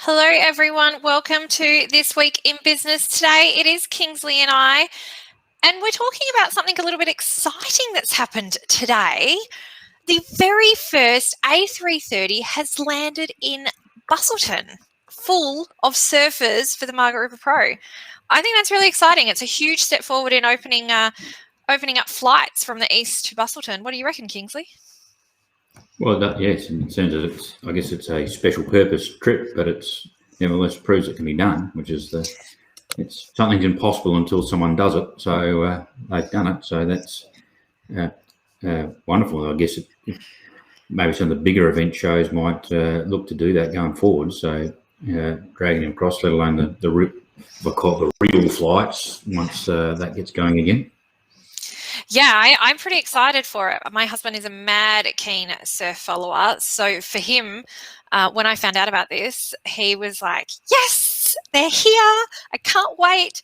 Hello, everyone. Welcome to This Week in Business. Today, it is Kingsley and I, and we're talking about something a little bit exciting that's happened today. The very first A330 has landed in Busselton, full of surfers for the Margaret River Pro. I think that's really exciting. It's a huge step forward in opening up flights from the east to Busselton. What do you reckon, Kingsley? Well, yes, in terms of I guess it's a special purpose trip, but it's nevertheless proves it can be done, which is something's impossible until someone does it. So they've done it. So that's wonderful. I guess maybe some of the bigger event shows might look to do that going forward. So dragging them across, let alone the real flights once that gets going again. Yeah, I'm pretty excited for it. My husband is a mad keen surf follower. So for him, when I found out about this, he was like, yes, they're here. I can't wait.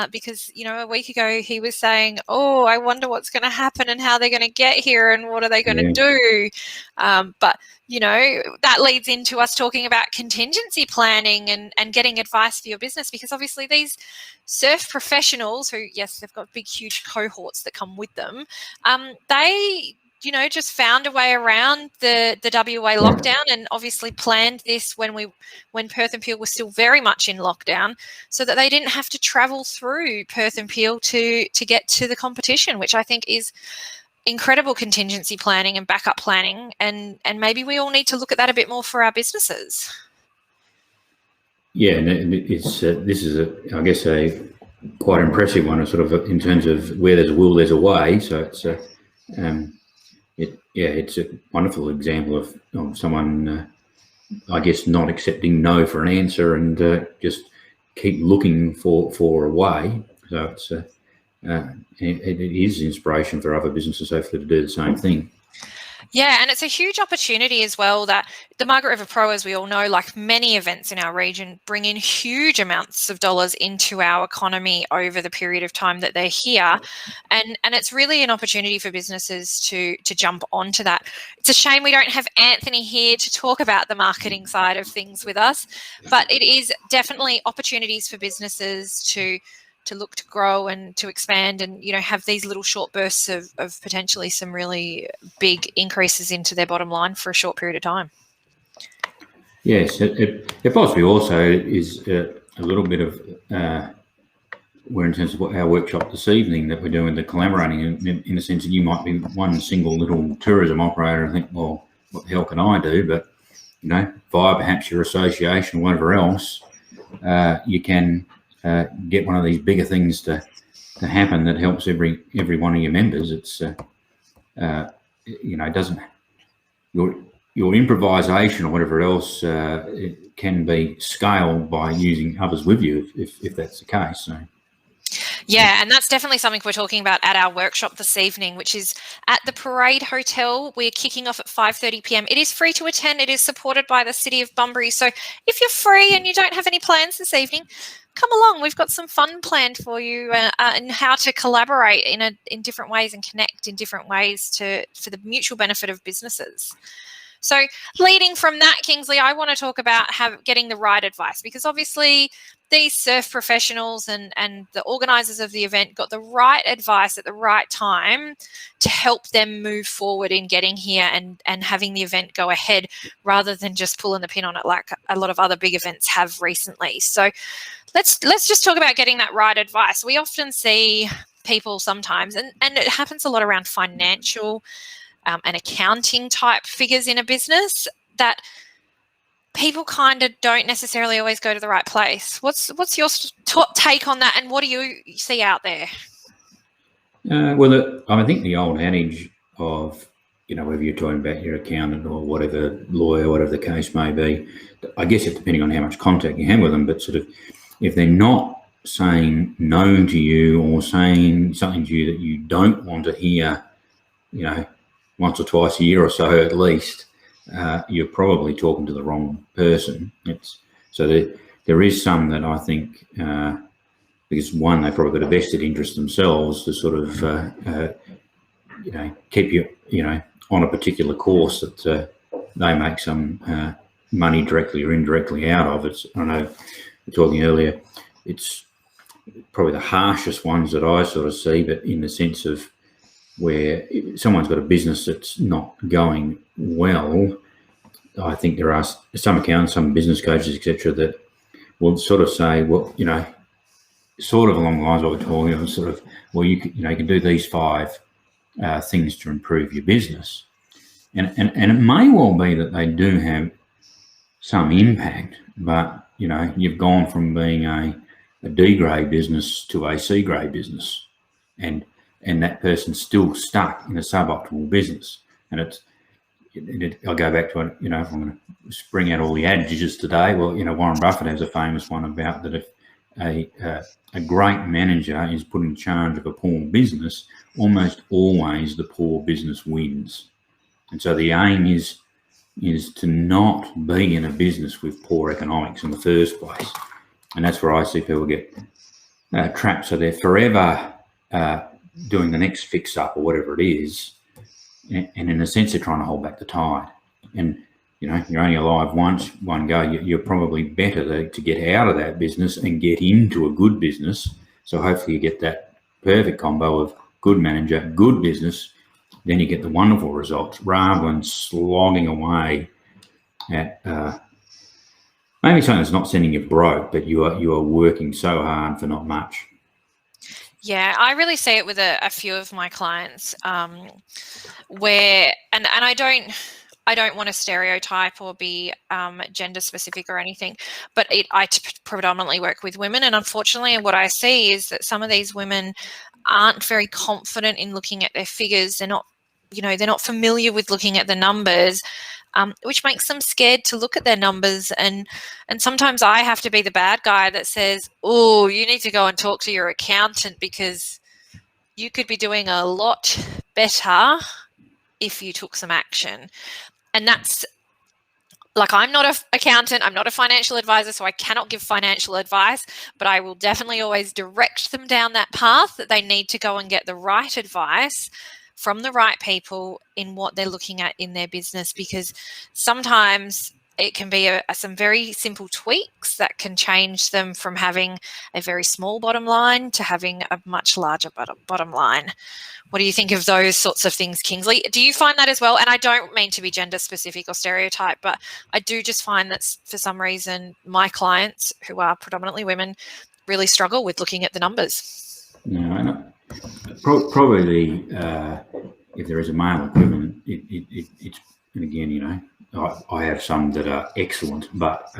Because, a week ago he was saying, oh, I wonder what's going to happen and how they're going to get here and what are they going to do. But that leads into us talking about contingency planning and getting advice for your business, because obviously these surf professionals who, yes, they've got big, huge cohorts that come with them, they just found a way around the WA lockdown and obviously planned this when Perth and Peel was still very much in lockdown, so that they didn't have to travel through Perth and Peel to get to the competition, which I think is incredible contingency planning and backup planning, and maybe we all need to look at that a bit more for our businesses. Yeah, and it's this is I guess a quite impressive one, sort of in terms of where there's a will, there's a way. So it's a wonderful example of someone, I guess, not accepting no for an answer and just keep looking for a way. So it's it is inspiration for other businesses, hopefully, to do the same thing. Yeah, and it's a huge opportunity as well that the Margaret River Pro, as we all know, like many events in our region, bring in huge amounts of dollars into our economy over the period of time that they're here. And it's really an opportunity for businesses to jump onto that. It's a shame we don't have Anthony here to talk about the marketing side of things with us, but it is definitely opportunities for businesses to look to grow and to expand and, have these little short bursts of potentially some really big increases into their bottom line for a short period of time. Yes, it possibly also is a little bit of where in terms of our workshop this evening that we're doing, the collaborating in the sense that you might be one single little tourism operator and think, well, what the hell can I do? But, via perhaps your association or whatever else, you can get one of these bigger things to happen that helps every one of your members. It's it doesn't your improvisation or whatever else it can be scaled by using others with you if that's the case. So. Yeah, and that's definitely something we're talking about at our workshop this evening, which is at the Parade Hotel. We're kicking off at 5:30 p.m. It is free to attend. It is supported by the City of Bunbury. So if you're free and you don't have any plans this evening, come along. We've got some fun planned for you and how to collaborate in different ways and connect in different ways for the mutual benefit of businesses. So leading from that, Kingsley, I want to talk about getting the right advice, because obviously these surf professionals and the organisers of the event got the right advice at the right time to help them move forward in getting here and having the event go ahead, rather than just pulling the pin on it like a lot of other big events have recently. So let's just talk about getting that right advice. We often see people sometimes, and it happens a lot around financial and accounting type figures in a business, that people kind of don't necessarily always go to the right place. What's your take on that, and what do you see out there? I think the old adage of, whether you're talking about your accountant or whatever, lawyer, whatever the case may be, I guess it's depending on how much contact you have with them, but sort of if they're not saying no to you or saying something to you that you don't want to hear, once or twice a year or so at least, you're probably talking to the wrong person. There is some that I think, because one, they've probably got a vested interest themselves to sort of, keep you, on a particular course that they make some money directly or indirectly out of. I know we were talking earlier, it's probably the harshest ones that I sort of see, but in the sense of where someone's got a business that's not going well, I think there are some accountants, some business coaches, etc., that will sort of say, well, sort of along the lines of what we're talking about, sort of, well, you can do these 5 things to improve your business, and it may well be that they do have some impact, but you've gone from being a D grade business to a C grade business, and that person's still stuck in a suboptimal business. And I'll go back to it, if I'm going to spring out all the adages today, well, Warren Buffett has a famous one about that if a great manager is put in charge of a poor business, almost always the poor business wins. And so the aim is to not be in a business with poor economics in the first place. And that's where I see people get trapped. So they're forever doing the next fix up or whatever it is. And in a sense, they're trying to hold back the tide. And, you're only alive once, one go. You're probably better to get out of that business and get into a good business. So hopefully you get that perfect combo of good manager, good business. Then you get the wonderful results rather than slogging away at maybe something that's not sending you broke, but you are working so hard for not much. Yeah, I really see it with a few of my clients where, and I don't want to stereotype or be gender specific or anything, but I predominantly work with women, and unfortunately what I see is that some of these women aren't very confident in looking at their figures. They're not, they're not familiar with looking at the numbers, which makes them scared to look at their numbers. And sometimes I have to be the bad guy that says, oh, you need to go and talk to your accountant because you could be doing a lot better if you took some action. And that's, like, I'm not an accountant, I'm not a financial advisor, so I cannot give financial advice, but I will definitely always direct them down that path that they need to go and get the right advice from the right people in what they're looking at in their business, because sometimes it can be some very simple tweaks that can change them from having a very small bottom line to having a much larger bottom line. What do you think of those sorts of things, Kingsley? Do you find that as well? And I don't mean to be gender specific or stereotype, but I do just find that for some reason my clients, who are predominantly women, really struggle with looking at the numbers. No, probably if there is a male equivalent, it's, and again, I have some that are excellent, but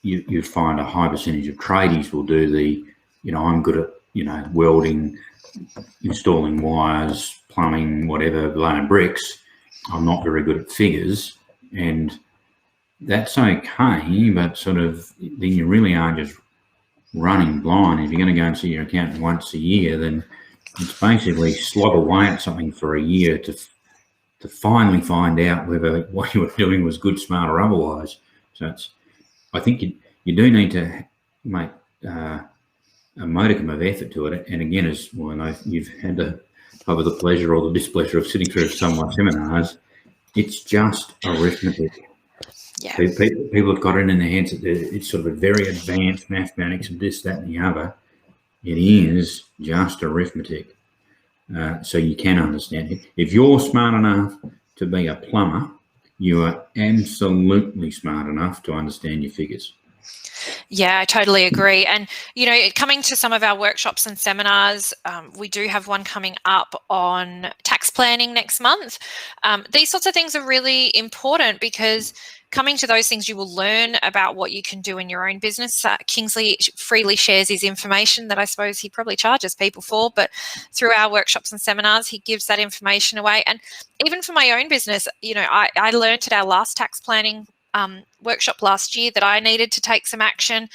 you find a high percentage of tradies will do the, I'm good at, welding, installing wires, plumbing, whatever, laying bricks. I'm not very good at figures, and that's okay, but sort of then you really are just running blind. If you're going to go and see your accountant once a year, then it's basically slog away at something for a year to finally find out whether what you were doing was good, smart, or otherwise. So I think you do need to make a modicum of effort to it. And again, as well, I know you've had either the pleasure or the displeasure of sitting through some of my seminars, it's just arithmetic. Yeah. People have got it in their heads that it's sort of a very advanced mathematics and this, that, and the other. It is just arithmetic. So you can understand it. If you're smart enough to be a plumber, you are absolutely smart enough to understand your figures. Yeah, I totally agree. And, coming to some of our workshops and seminars, we do have one coming up on tax planning next month. These sorts of things are really important because coming to those things, you will learn about what you can do in your own business. Kingsley freely shares his information that I suppose he probably charges people for, but through our workshops and seminars, he gives that information away. And even for my own business, I learned at our last tax planning workshop last year that I needed to take some action.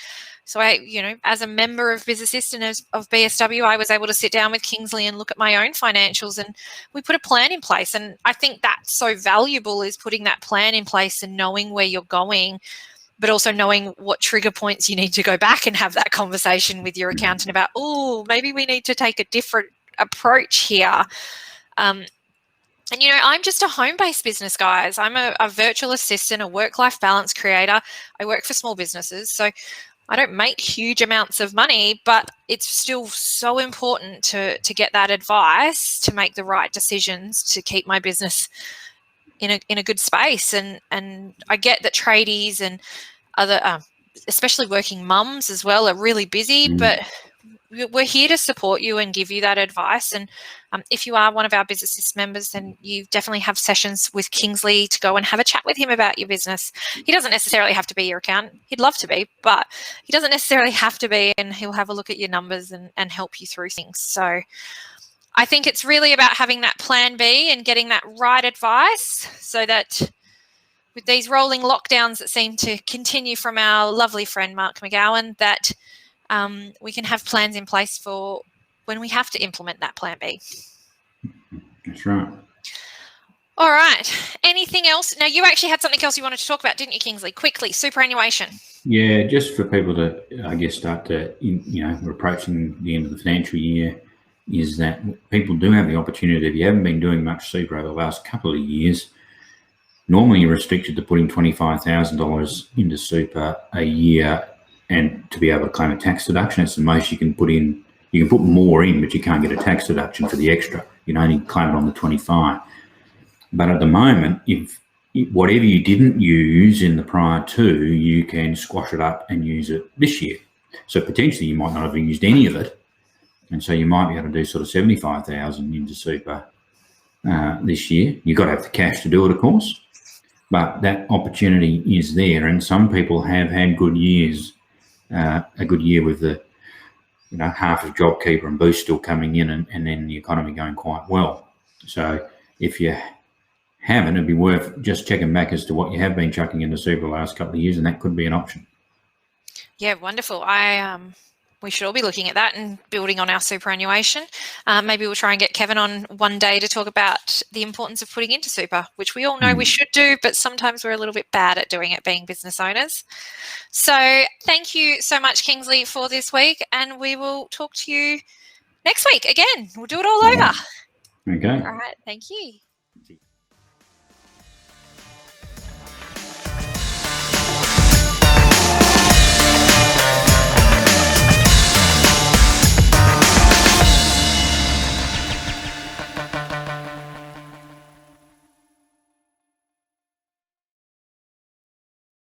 So I, as a member of Business Assistant of BSW, I was able to sit down with Kingsley and look at my own financials, and we put a plan in place. And I think that's so valuable, is putting that plan in place and knowing where you're going, but also knowing what trigger points you need to go back and have that conversation with your accountant about, oh, maybe we need to take a different approach here. And, I'm just a home-based business, guys. I'm a virtual assistant, a work-life balance creator. I work for small businesses. So I don't make huge amounts of money, but it's still so important to get that advice, to make the right decisions, to keep my business in a good space. And I get that tradies and other, especially working mums as well, are really busy, but we're here to support you and give you that advice. And if you are one of our business assist members, then you definitely have sessions with Kingsley to go and have a chat with him about your business. He doesn't necessarily have to be your accountant. He'd love to be, but he doesn't necessarily have to be, and he'll have a look at your numbers and help you through things. So I think it's really about having that plan B and getting that right advice, so that with these rolling lockdowns that seem to continue from our lovely friend Mark McGowan, that we can have plans in place for when we have to implement that plan B. That's right. All right. Anything else? Now, you actually had something else you wanted to talk about, didn't you, Kingsley? Quickly, superannuation. Yeah, just for people to, I guess, start to, we're approaching the end of the financial year, is that people do have the opportunity, if you haven't been doing much super over the last couple of years, normally you're restricted to putting $25,000 into super a year and to be able to claim a tax deduction. That's the most you can put in. You can put more in, but you can't get a tax deduction for the extra. You can only claim it on the 25. But at the moment, if whatever you didn't use in the prior two, you can squash it up and use it this year. So potentially you might not have used any of it. And so you might be able to do sort of 75,000 into super this year. You've got to have the cash to do it, of course. But that opportunity is there. And some people have had good years, a good year with the, half of JobKeeper and Boost still coming in, and then the economy going quite well. So if you haven't, it'd be worth just checking back as to what you have been chucking into super the last couple of years, and that could be an option. Yeah, wonderful. We should all be looking at that and building on our superannuation. Maybe we'll try and get Kevin on one day to talk about the importance of putting into super, which we all know we should do, but sometimes we're a little bit bad at doing it, being business owners. So thank you so much, Kingsley, for this week, and we will talk to you next week again. We'll do it all over. Okay. All right. Thank you.